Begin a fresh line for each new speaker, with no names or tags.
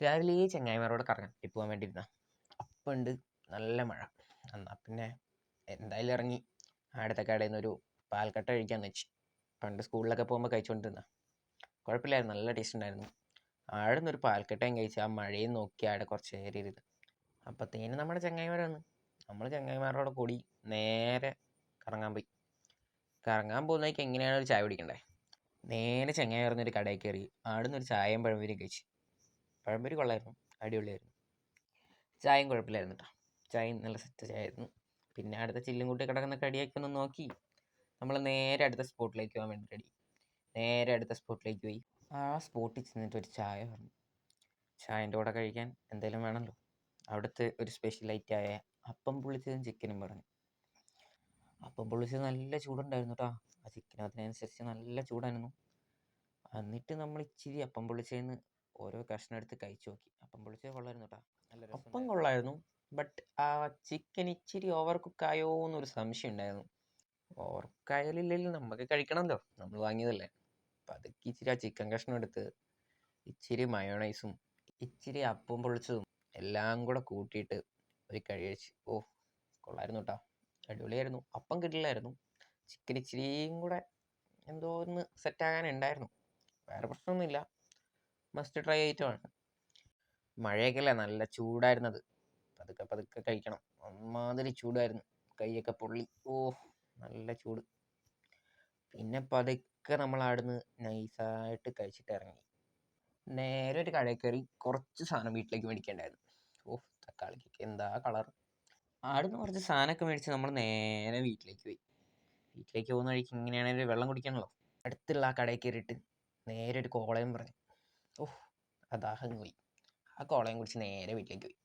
രാവിലെ ഈ ചങ്ങായിമാരോട് കറങ്ങി പോകാൻ വേണ്ടിയിരുന്ന അപ്പം ഉണ്ട് നല്ല മഴ. എന്നാൽ പിന്നെ എന്തായാലും ഇറങ്ങി അടുത്ത കടയിൽ നിന്ന് ഒരു പാൽക്കട്ട കഴിക്കാന്ന് വെച്ച്. പണ്ട് സ്കൂളിലൊക്കെ പോകുമ്പോൾ കഴിച്ചുകൊണ്ടിരുന്ന കുഴപ്പമില്ലായിരുന്നു, നല്ല ടേസ്റ്റ് ഉണ്ടായിരുന്നു. ആടെ നിന്നൊരു പാൽക്കട്ടയും കഴിച്ച് ആ മഴയും നോക്കി ആടെ കുറച്ച് നേരം ഇരുന്ന്. അപ്പത്തേനും നമ്മുടെ ചങ്ങായിമാർ വന്ന്. നമ്മൾ ചങ്ങായിമാരോടെ കൂടി നേരെ കറങ്ങാൻ പോയി. കറങ്ങാൻ പോകുന്നേക്ക് എങ്ങനെയാണ് ഒരു ചായ കുടിക്കണ്ടേ. നേരെ ചങ്ങായി പറഞ്ഞൊരു കടയിൽ കയറി ആടെ നിന്ന് ഒരു ചായയും പഴംപൊരിയും കഴിച്ച്. പഴംപൊരി കൊള്ളായിരുന്നു, അടിപൊളിയായിരുന്നു. ചായയും കുഴപ്പമില്ലായിരുന്നു കേട്ടോ. ചായയും നല്ല സെറ്റ് ചായ ആയിരുന്നു. പിന്നെ അടുത്ത ചില്ലും കൂട്ടി കിടക്കുന്ന കടിയൊക്കെ ഒന്ന് നോക്കി നമ്മൾ നേരെ അടുത്ത സ്പോട്ടിലേക്ക് പോകാൻ വേണ്ടി റെഡി. നേരെ അടുത്ത സ്പോട്ടിലേക്ക് പോയി ആ സ്പോട്ടിൽ ചെന്നിട്ട് ഒരു ചായ പറഞ്ഞു. ചായൻ്റെ കൂടെ കഴിക്കാൻ എന്തെങ്കിലും വേണമല്ലോ. അവിടുത്തെ ഒരു സ്പെഷ്യൽ ഐറ്റമായ അപ്പം പൊള്ളിച്ചതും ചിക്കനും പറഞ്ഞു. അപ്പം പൊള്ളിച്ചത് നല്ല ചൂടുണ്ടായിരുന്നു കേട്ടോ. ആ ചിക്കൻ അതിനനുസരിച്ച് നല്ല ചൂടായിരുന്നു. എന്നിട്ട് നമ്മൾ ഇച്ചിരി അപ്പം പൊള്ളിച്ചതിന് ഓരോ കഷ്ണം എടുത്ത് കഴിച്ചു നോക്കി. അപ്പം പൊള്ളിച്ചത് കൊള്ളായിരുന്നു കേട്ടോ, നല്ല രസം. അപ്പം കൊള്ളായിരുന്നു, ബട്ട് ആ ചിക്കൻ ഇച്ചിരി ഓവർ കുക്കായോ എന്നൊരു സംശയം ഉണ്ടായിരുന്നു. ഓവർ കുക്കായാലില്ലെങ്കിൽ നമുക്ക് കഴിക്കണമല്ലോ, നമ്മൾ വാങ്ങിയതല്ലേ. അപ്പം അതൊക്കെ ഇച്ചിരി ആ ചിക്കൻ കഷ്ണം എടുത്ത് ഇച്ചിരി മയോണൈസും ഇച്ചിരി അപ്പം പൊള്ളിച്ചതും എല്ലാം കൂടെ കൂട്ടിയിട്ട് ഒരു കഴിച്ച്. ഓ കൊള്ളായിരുന്നു കേട്ടോ, അടിപൊളിയായിരുന്നു. അപ്പം കിട്ടില്ലായിരുന്നു, ചിക്കൻ ഇച്ചിരിയും കൂടെ എന്തോ ഒന്ന് സെറ്റാകാനുണ്ടായിരുന്നു. വേറെ പ്രശ്നമൊന്നുമില്ല, മസ്റ്റ് ട്രൈ ഐറ്റമാണ്. മഴയൊക്കെ അല്ലേ, നല്ല ചൂടായിരുന്നത്. പതുക്കെ പതുക്കെ കഴിക്കണം, അമ്മാതിരി ചൂടായിരുന്നു. കൈയൊക്കെ പൊള്ളി. ഓ നല്ല ചൂട്. പിന്നെ പതുക്കെ നമ്മൾ അവിടുന്ന് നൈസായിട്ട് കഴിച്ചിട്ട് ഇറങ്ങി. നേരെ ഒരു കടയിൽ കയറി കുറച്ച് സാധനം വീട്ടിലേക്ക് മേടിക്കേണ്ടായിരുന്നു. ഓ തക്കാളിക്കൊക്കെ എന്താ കളർ. അവിടുന്ന് കുറച്ച് സാധനമൊക്കെ മേടിച്ച് നമ്മൾ നേരെ വീട്ടിലേക്ക് പോയി. വീട്ടിലേക്ക് പോകുന്ന വഴിക്ക് ഇങ്ങനെയാണെങ്കിൽ വെള്ളം കുടിക്കണമല്ലോ. അടുത്തുള്ള ആ കടയിൽ കയറിയിട്ട് നേരെ ഒരു കോളയും പറഞ്ഞു. ഓഹ് ആ ദാഹം പോയി. ആ കോളയും കുടിച്ച് നേരെ വീട്ടിലേക്ക് പോയി.